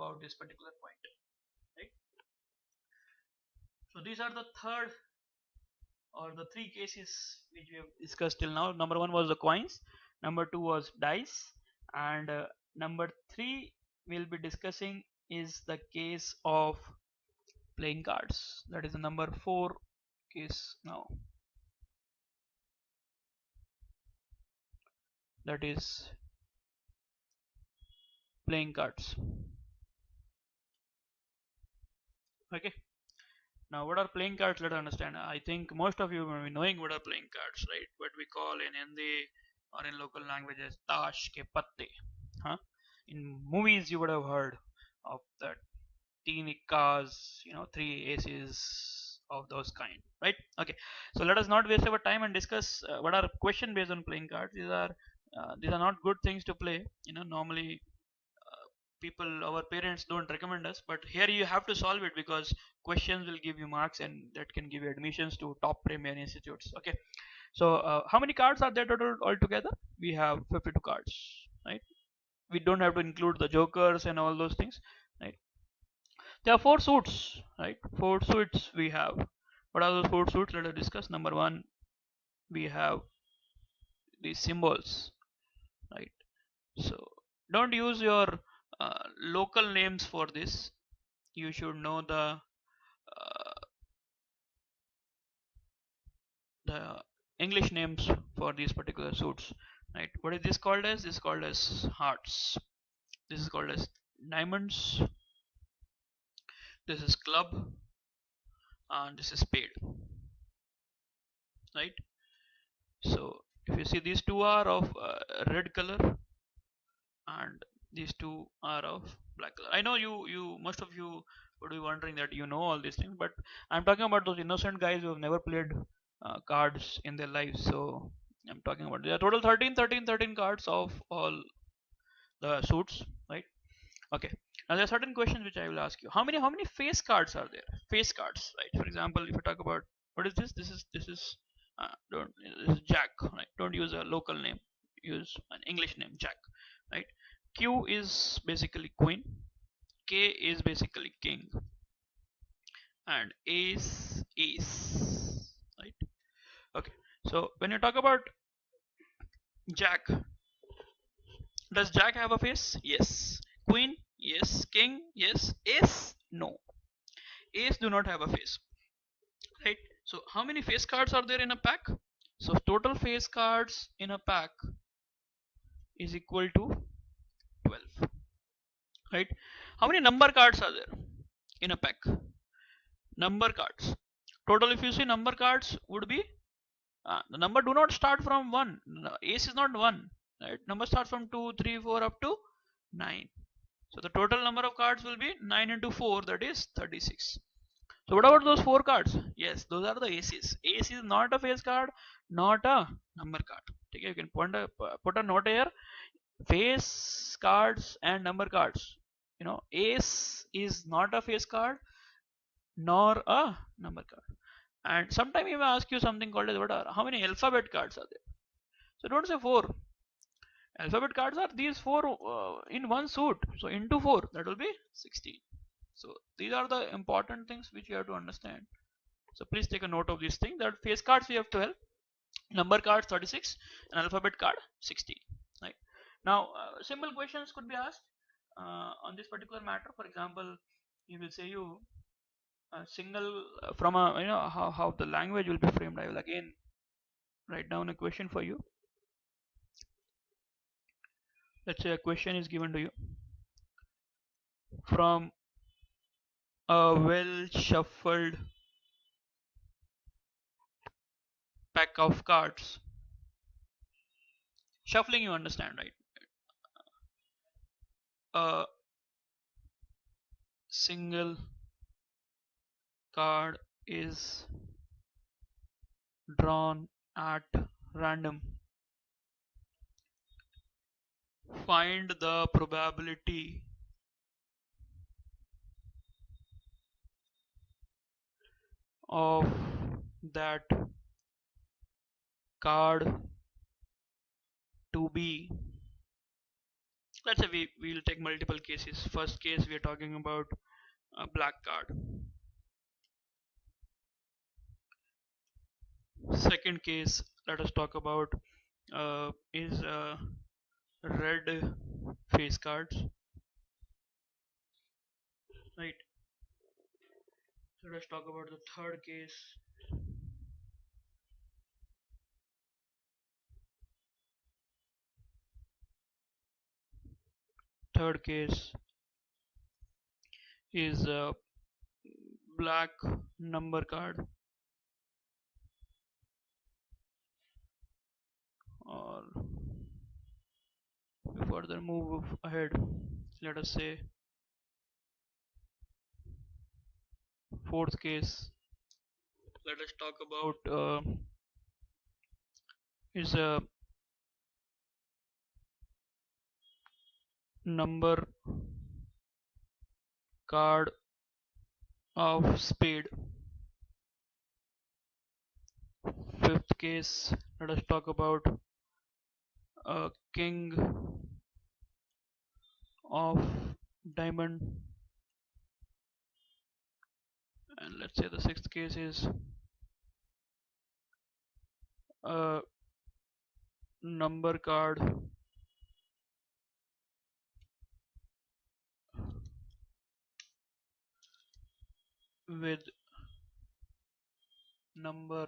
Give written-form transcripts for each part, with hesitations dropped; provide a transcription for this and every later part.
about this particular point, right? So these are the third or the three cases which we have discussed till now. Number one was the coins, number two was dice, and number three we'll be discussing is the case of playing cards. That is the number four case now. That is playing cards. Okay. Now, what are playing cards? Let us understand. I think most of you will be knowing what are playing cards, right? What we call in Hindi or in local languages, tash ke patte. Huh? In movies, you would have heard of that teen cars, three aces of those kind, right? Okay. So let us not waste our time and discuss what are question based on playing cards. These are not good things to play. Normally people, our parents don't recommend us, but here you have to solve it because questions will give you marks and that can give you admissions to top premier institutes. Okay, so how many cards are there total altogether? We have 52 cards, right? We don't have to include the jokers and all those things, right? There are four suits, right? Four suits we have. What are those four suits? Let us discuss. Number one, we have the symbols, right? So don't use your local names for this. You should know the English names for these particular suits, right? What is this called as? This is called as hearts. This is called as diamonds. This is club, and this is spade, right? So if you see, these two are of red color, and these two are of black color. I know you most of you would be wondering that you know all these things, but I'm talking about those innocent guys who have never played cards in their lives. So I'm talking about there are total 13 cards of all the suits, right? Okay. Now there are certain questions which I will ask you. How many face cards are there? Face cards, right? For example, if you talk about what is this? This is don't this is Jack, right? Don't use a local name. Use an English name, Jack, right? Q is basically queen. K is basically king, and ace, right? Okay. So when you talk about Jack, does Jack have a face? Yes. Queen? Yes. King? Yes. Ace? No. Ace do not have a face, right? So how many face cards are there in a pack? So total face cards in a pack is equal to 12, right? How many number cards are there in a pack? Number cards. Total, if you see, number cards would be the number do not start from 1. No, ace is not 1, right? Number starts from 2, 3, 4 up to 9. So the total number of cards will be 9 into 4, that is 36. So what about those 4 cards? Yes, those are the aces. Ace is not a face card, not a number card. Okay, you can put a note here. Face cards and number cards. Ace is not a face card nor a number card. And sometime he may ask you something called as how many alphabet cards are there? So don't say 4. Alphabet cards are these 4 in one suit. So into 4, that will be 16. So these are the important things which you have to understand. So please take a note of this thing, that face cards we have 12, number cards 36, and alphabet card 16. Right. Now simple questions could be asked on this particular matter. For example, he will say you a single from a how the language will be framed. I will again write down a question for you. Let's say a question is given to you from a well shuffled pack of cards. Shuffling, you understand, right? A single card is drawn at random. Find the probability of that card to be Let's say we'll take multiple cases. First case we are talking about a black card. Second case, let us talk about is red face cards, right? So let's talk about the third case. Third case is black number card, or further move ahead, let us say fourth case, let us talk about is a number card of spade. Fifth case, let us talk about a king of diamond. And let's say the sixth case is a number card with number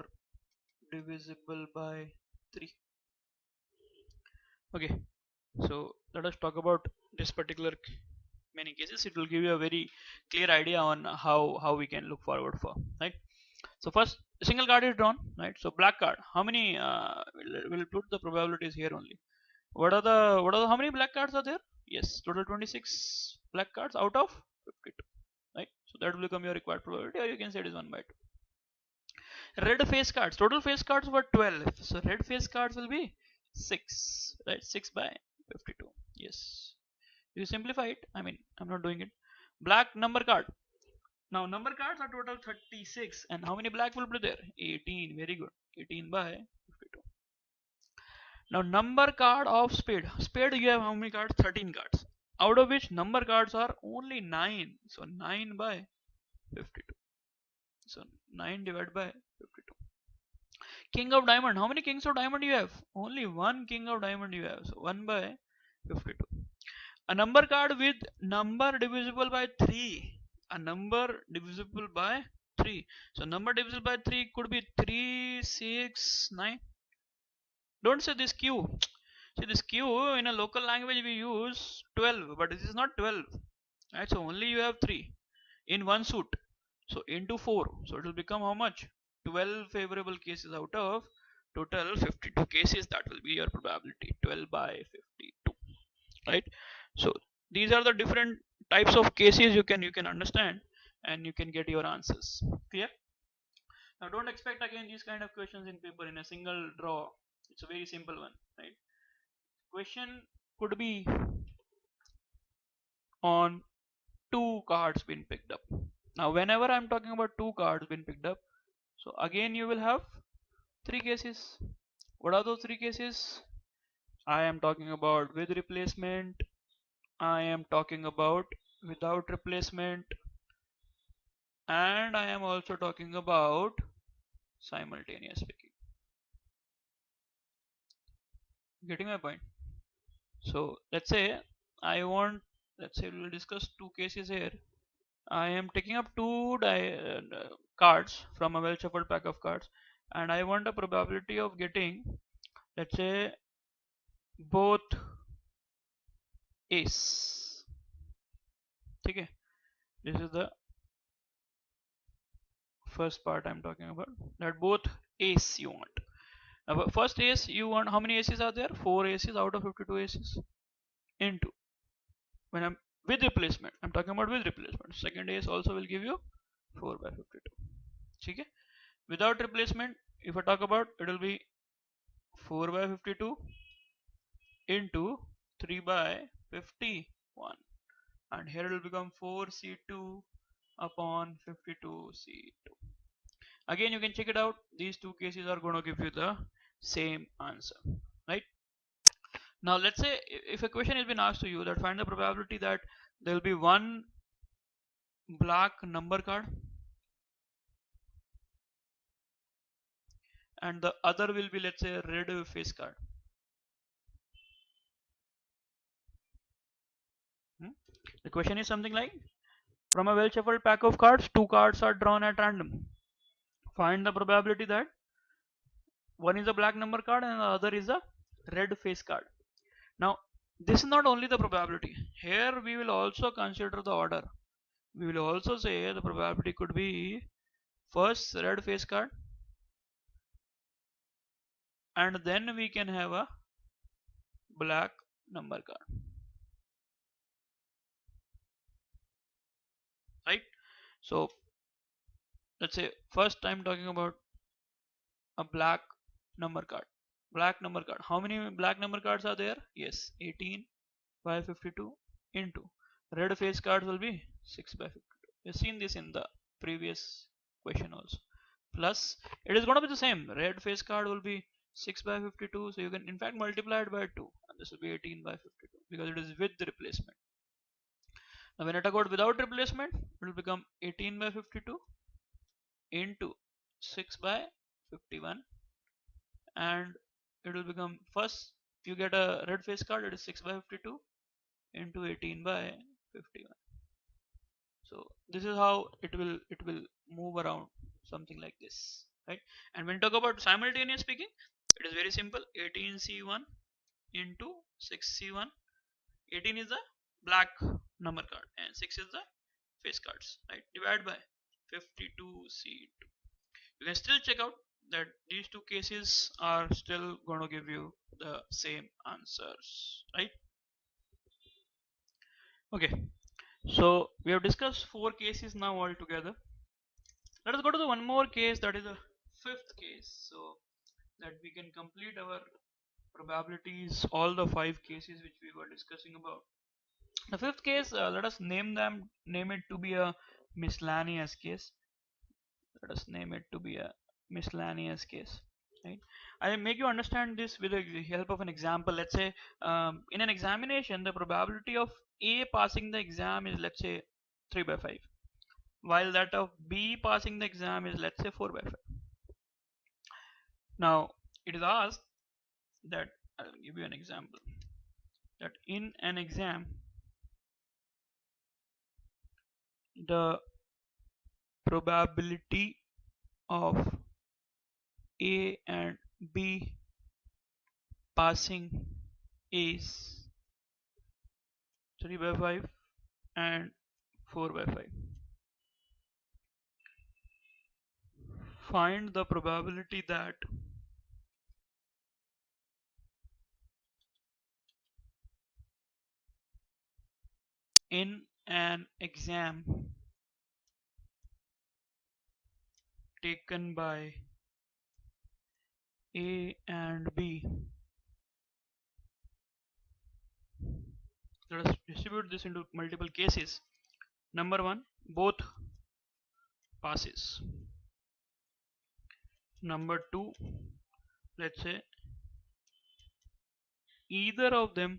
divisible by 3. Okay, so let us talk about this particular many cases. It will give you a very clear idea on how we can look forward for, right? So first, a single card is drawn, right? So black card, how many we'll put the probabilities here only. What are the how many black cards are there? Yes, total 26 black cards out of 52, right? So that will become your required probability, or you can say it is 1 by 2. Red face cards, total face cards were 12, so red face cards will be 6, right? 6 by 52. Yes, you simplify it, I mean I'm not doing it. Black number card, now number cards are total 36, and how many black will be there? 18. Very good, 18 by 52. Now number card of spade, spade you have how many cards? 13 cards, out of which number cards are only 9, so 9 by 52, so 9 divided by 52. King of diamond, how many kings of diamond you have? Only one king of diamond you have, so 1 by 52. A number card with number divisible by 3, a number divisible by 3, so number divisible by 3 could be 3, 6, 9. Don't say this q. See, this q in a local language we use 12, but this is not 12, right? So only you have 3 in one suit, so into 4, so it will become how much? 12 favorable cases out of total 52 cases. That will be your probability, 12 by 52, right? So these are the different types of cases you can understand, and you can get your answers clear. Now don't expect again these kind of questions in paper in a single draw. It's a very simple one, right? Question could be on two cards being picked up. Now whenever I'm talking about two cards being picked up, so again you will have three cases. What are those three cases? I am talking about with replacement, I am talking about without replacement, and I am also talking about simultaneous picking. Getting my point? So let's say let's say we'll discuss two cases here. I am taking up two cards from a well shuffled pack of cards, and I want a probability of getting, let's say, both ace. Okay, this is the first part I'm talking about, that both ace you want. Now first ace you want, how many aces are there? 4 aces out of 52 aces, into, when I'm with replacement, I'm talking about with replacement, second ace also will give you 4 by 52. Okay, without replacement, if I talk about, it will be 4 by 52 into 3 by 51, and here it will become 4c2 upon 52c2. Again you can check it out, these two cases are going to give you the same answer, right? Now let's say if a question has been asked to you that find the probability that there will be one black number card and the other will be, let's say, a red face card. The question is something like, from a well shuffled pack of cards, two cards are drawn at random. Find the probability that one is a black number card and the other is a red face card. Now, this is not only the probability. Here we will also consider the order. We will also say the probability could be first red face card and then we can have a black number card. Right? So, let's say first I'm talking about a black number card. Black number card. How many black number cards are there? Yes, 18 by 52 into red face cards will be 6 by 52. We've seen this in the previous question also. Plus, it is going to be the same. Red face card will be 6 by 52, so you can in fact multiply it by 2, and this will be 18 by 52 because it is with the replacement. Now, when I talk about without replacement, it will become 18 by 52 into 6 by 51, and it will become first you get a red face card, it is 6 by 52 into 18 by 51. So this is how it will move around, something like this, right? And when you talk about simultaneous speaking, it is very simple. 18C1 into 6C1. 18 is the black number card and 6 is the face cards, right? Divide by 52C2. You can still check out that these two cases are still going to give you the same answers, right? Okay, so we have discussed 4 cases now altogether. Let us go to the one more case, that is the 5th case, so that we can complete our probabilities, all the 5 cases which we were discussing about. The 5th case, let us name it to be a miscellaneous case. Let us name it to be a miscellaneous case, right? I'll make you understand this with the help of an example. Let's say in an examination the probability of A passing the exam is, let's say, 3 by 5, while that of B passing the exam is, let's say, 4 by 5. Now it is asked that, I'll give you an example, that in an exam the probability of A and B passing is 3 by 5 and 4 by 5. Find the probability that in an exam taken by A and B, let us distribute this into multiple cases. Number 1, both passes. Number 2, let's say either of them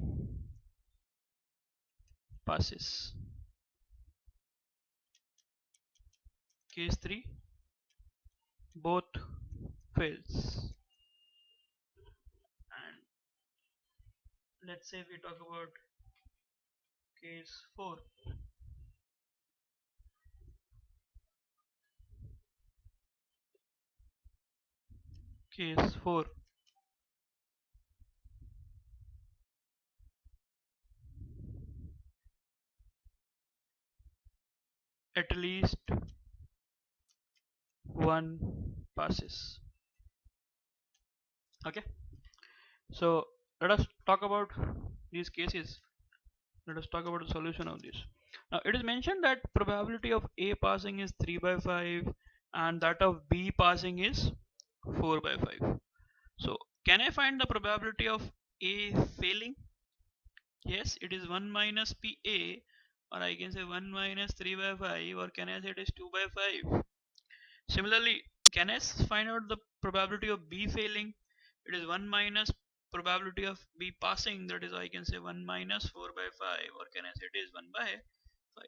passes. Case 3, both fails. And let's say we talk about case 4. Case 4. At least one passes. Okay, so let us talk about these cases. Let us talk about the solution of this. Now it is mentioned that probability of A passing is 3 by 5 and that of B passing is 4 by 5. So can I find the probability of A failing? Yes, it is 1 minus PA, or I can say 1 minus 3 by 5, or can I say it is 2 by 5. Similarly, can I find out the probability of B failing? It is 1 minus probability of B passing, that is I can say 1 minus 4 by 5, or can I say it is 1 by 5.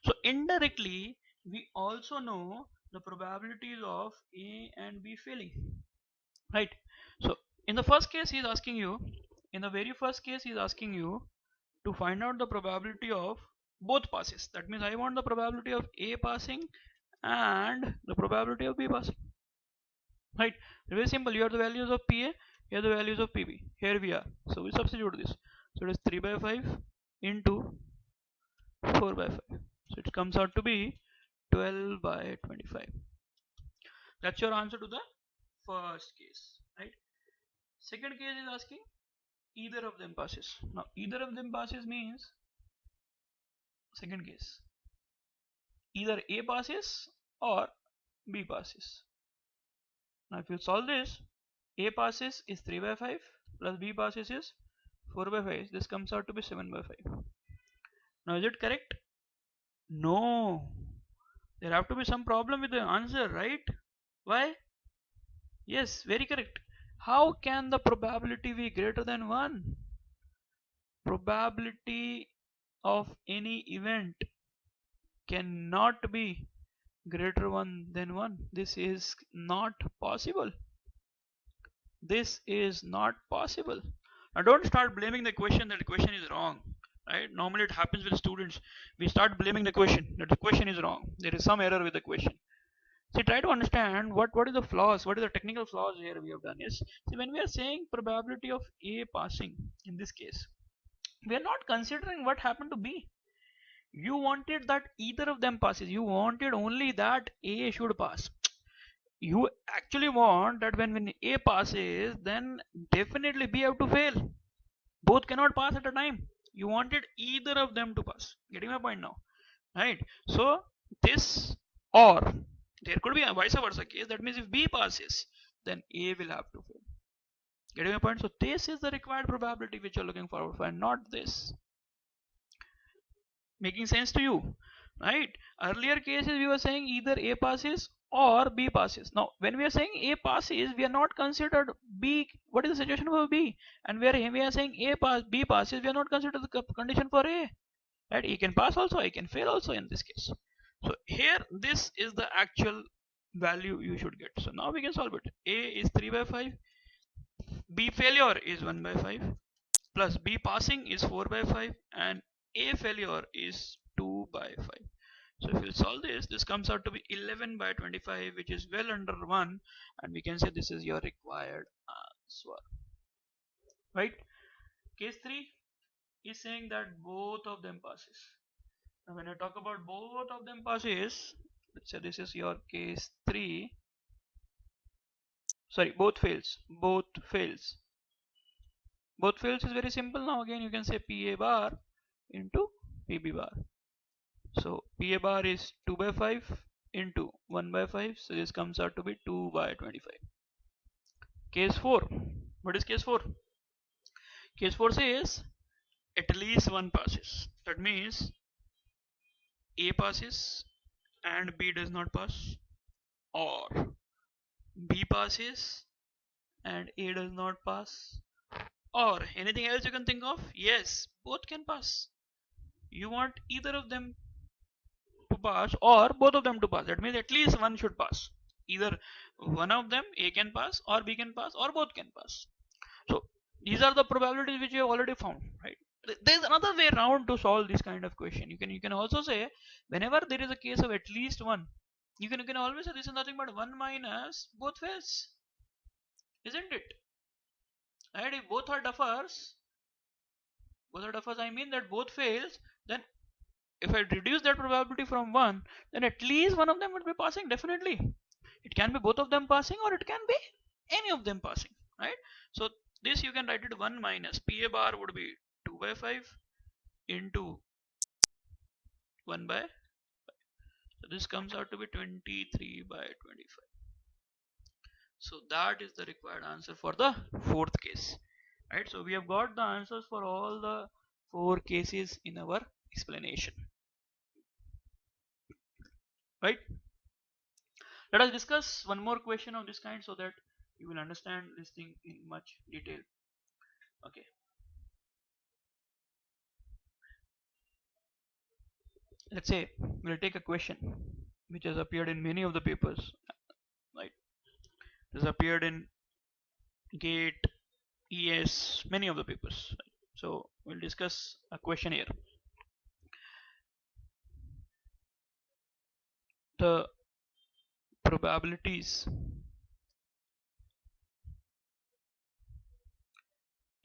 So indirectly we also know the probabilities of A and B failing, right? So in the first case he is asking you, in the very first case he is asking you to find out the probability of both passes. That means I want the probability of A passing and the probability of B passing, right? Very simple. You have the values of PA, you have the values of PB. Here we are. So we substitute this. So it is 3 by 5 into 4 by 5. So it comes out to be 12 by 25. That's your answer to the first case, right? Second case is asking either of them passes. Now either of them passes means, second case, either A passes or B passes. Now if you solve this, A passes is 3 by 5 plus B passes is 4 by 5. This comes out to be 7 by 5. Now is it correct? No. There have to be some problem with the answer, right? Why? Yes, very correct. How can the probability be greater than 1? Probability of any event cannot be greater one than 1. This is not possible. This is not possible. Now don't start blaming the question that the question is wrong. Right? Normally it happens with students. We start blaming the question that the question is wrong. There is some error with the question. See, try to understand what is the flaws, what is the technical flaws here we have done is, see, when we are saying probability of A passing, in this case, we are not considering what happened to B. You wanted that either of them passes. You wanted only that A should pass. You actually want that when A passes, then definitely B have to fail. Both cannot pass at a time. You wanted either of them to pass. Getting my point now, right? So this, or there could be a vice versa case. That means if B passes, then A will have to fail. Getting my point? So this is the required probability which you're looking forward for, and not this. Making sense to you, right? Earlier cases we were saying either A passes or B passes. Now when we are saying A passes, we are not considered B. What is the situation for B? And where we are saying B passes, we are not considered the condition for A. Right? A can pass also, A can fail also in this case. So here this is the actual value you should get. So now we can solve it. A is 3 by 5, B failure is 1 by 5, plus B passing is 4 by 5, and A failure is 2 by 5. So if you solve this, this comes out to be 11 by 25, which is well under 1, and we can say this is your required answer. Right? Case 3 is saying that both of them passes. Now when I talk about both of them passes, let's say this is your case 3. Sorry, both fails. Both fails. Both fails is very simple. Now again you can say PA bar into PB bar. So PA bar is 2 by 5 into 1 by 5. So this comes out to be 2 by 25. Case 4. What is case 4? Case 4 says at least one passes. That means A passes and B does not pass, or B passes and A does not pass, or anything else you can think of. Yes, both can pass. You want either of them to pass or both of them to pass. That means at least one should pass. Either one of them, A can pass or B can pass or both can pass. So these are the probabilities which you have already found, right? There's another way around to solve this kind of question. You can also say whenever there is a case of at least one, you can always say this is nothing but 1 minus both fails, isn't it? Right? If both are duffers, I mean that both fails, then if I reduce that probability from 1, then at least one of them would be passing, definitely. It can be both of them passing or it can be any of them passing, right? So this you can write it 1 minus PA bar would be 2 by 5 into 1 by 5. So this comes out to be 23 by 25. So that is the required answer for the fourth case, right? So we have got the answers for all the 4 cases in our explanation, right? Let us discuss one more question of this kind so that you will understand this thing in much detail. Okay, let's say we'll take a question which has appeared in many of the papers, right? It has appeared in GATE, ES, many of the papers. Right? So we'll discuss a question here. The probabilities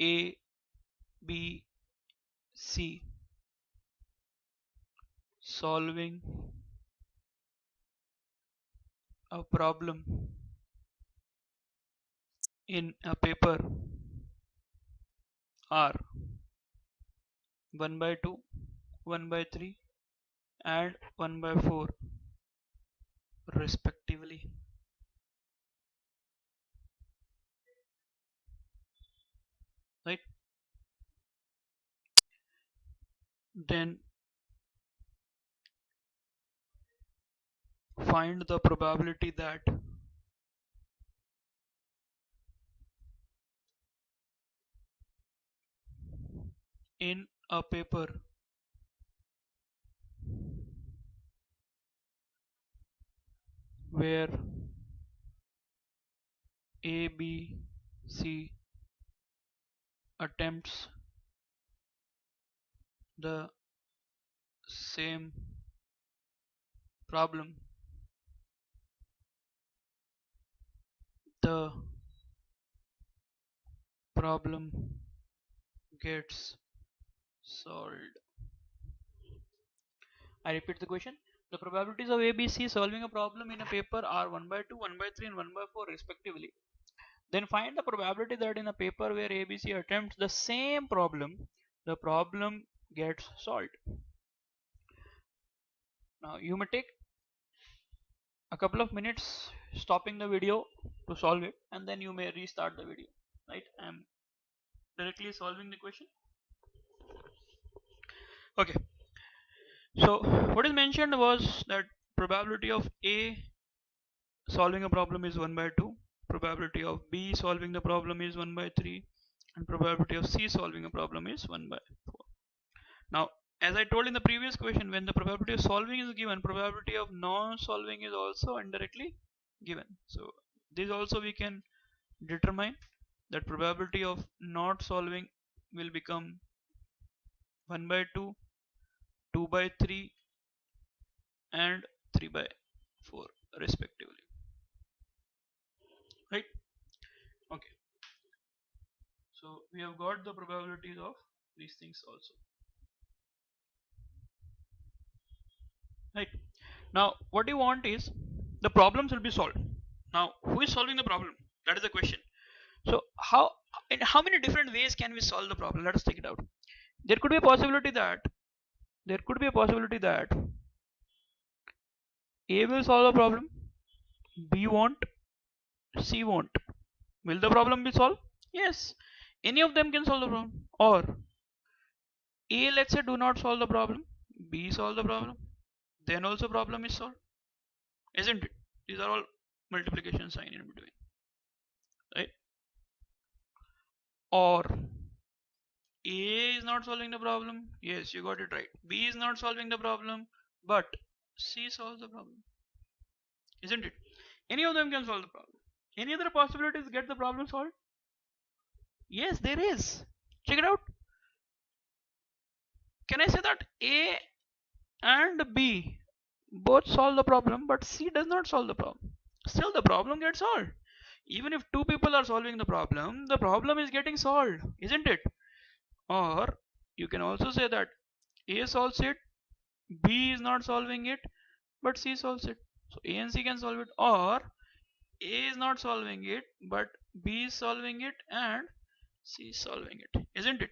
A, B, C solving a problem in a paper are 1 by 2, 1 by 3 and 1 by 4 respectively. Right? Then find the probability that in a paper where A, B, C attempts the same problem, the problem gets solved. I repeat the question. The probabilities of ABC solving a problem in a paper are 1 by 2, 1 by 3 and 1 by 4 respectively. Then find the probability that in a paper where ABC attempts the same problem, the problem gets solved. Now you may take a couple of minutes stopping the video to solve it, and then you may restart the video. Right? I am directly solving the question. Okay. So what is mentioned was that probability of A solving a problem is 1 by 2, probability of B solving the problem is 1 by 3, and probability of C solving a problem is 1 by 4. Now, as I told in the previous question, when the probability of solving is given, probability of non-solving is also indirectly given. So this also we can determine that probability of not solving will become 1 by 2, 2 by 3 and 3 by 4 respectively. Right? Okay. So we have got the probabilities of these things also. Right? Now what you want is the problems will be solved. Now who is solving the problem? That is the question. So in how many different ways can we solve the problem? Let us take it out. There could be a possibility that A will solve the problem, B won't, C won't. Will the problem be solved? Yes. Any of them can solve the problem. Or A, let's say, do not solve the problem, B solve the problem, then also problem is solved. Isn't it? These are all multiplication sign in between. Right? Or A is not solving the problem. Yes, you got it right. B is not solving the problem, but C solves the problem. Isn't it? Any of them can solve the problem. Any other possibilities get the problem solved? Yes, there is. Check it out. Can I say that A and B both solve the problem, but C does not solve the problem? Still, the problem gets solved. Even if two people are solving the problem is getting solved, isn't it? Or you can also say that A solves it, B is not solving it, but C solves it. So A and C can solve it. Or A is not solving it, but B is solving it and C is solving it. Isn't it?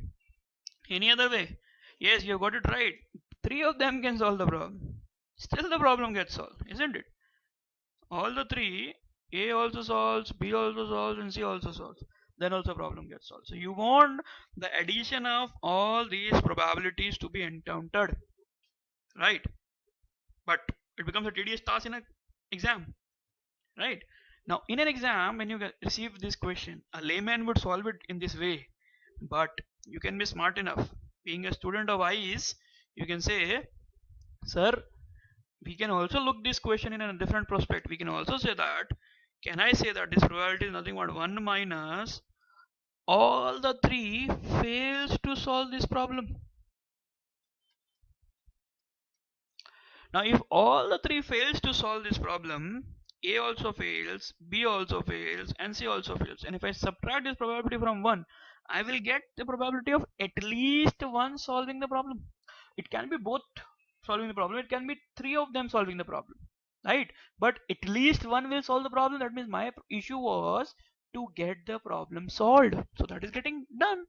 Any other way? Yes, you got it right. Three of them can solve the problem. Still the problem gets solved, isn't it? All the three, A also solves, B also solves, and C also solves. Then also problem gets solved. So you want the addition of all these probabilities to be encountered, right? But it becomes a tedious task in an exam, right? Now in an exam, when you receive this question, a layman would solve it in this way. But you can be smart enough. Being a student of IEs, you can say, sir, we can also look this question in a different prospect. We can also say that, can I say that this probability is nothing but 1 minus all the 3 fails to solve this problem. Now if all the 3 fails to solve this problem, A also fails, B also fails, and C also fails, and if I subtract this probability from 1, I will get the probability of at least one solving the problem. It can be both solving the problem, it can be 3 of them solving the problem, right? But at least one will solve the problem. That means my issue was to get the problem solved, so that is getting done,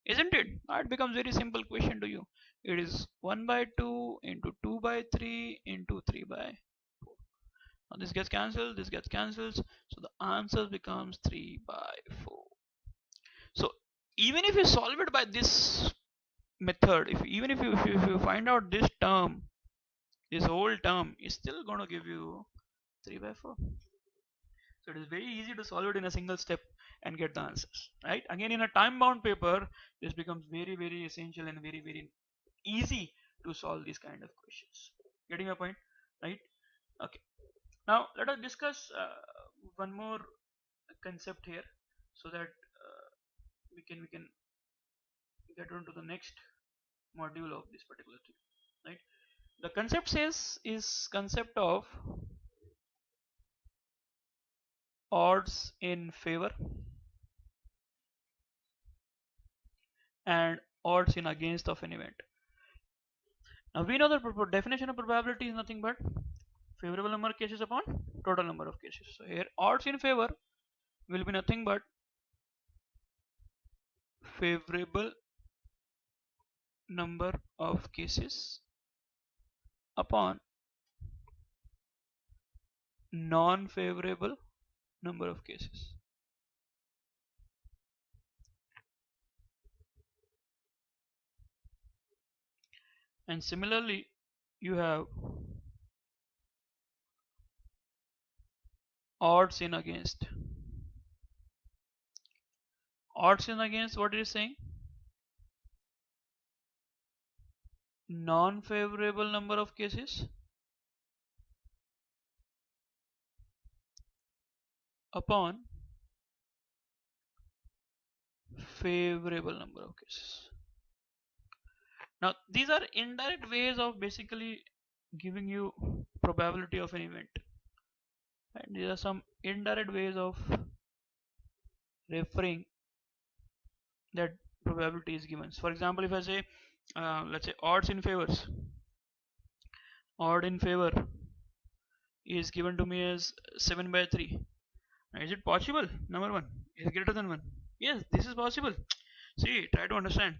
isn't it? Now it becomes very simple question to you. It is 1 by 2 into 2 by 3 into 3 by 4. Now this gets cancelled, this gets cancelled, so the answer becomes 3 by 4. So even if you solve it by this method, if you find out this term, this whole term is still going to give you 3 by 4. So it is very easy to solve it in a single step and get the answers, right? Again, in a time bound paper, this becomes very essential and very easy to solve these kind of questions. Getting your point, right? Okay. Now let us discuss one more concept here, so that we can get on to the next module of this particular thing, right? The concept says is concept of odds in favor and odds in against of an event. Now we know the definition of probability is nothing but favorable number of cases upon total number of cases. So here odds in favor will be nothing but favorable number of cases upon non-favorable number of cases. And similarly, you have odds in against. Odds in against, what it is saying? Non-favorable number of cases upon favorable number of cases. Now these are indirect ways of basically giving you probability of an event, and these are some indirect ways of referring that probability is given. So for example, if I say let's say odds in favors, odd in favor is given to me as 7 by 3. Now, is it possible? Number one, is it greater than 1? Yes, this is possible. See, try to understand.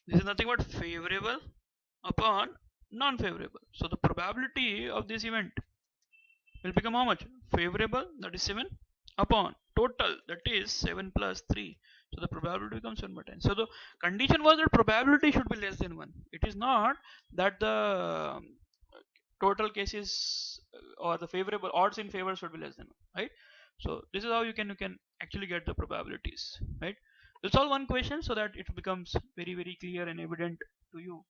This is nothing but favorable upon non-favorable. So the probability of this event will become how much? Favorable, that is 7, upon total, that is 7 plus 3. So the probability becomes 7 by 10. So the condition was that probability should be less than 1. It is not that the total cases or the favorable odds in favor should be less than 1, right? So this is how you can actually get the probabilities, right? We'll solve one question so that it becomes very clear and evident to you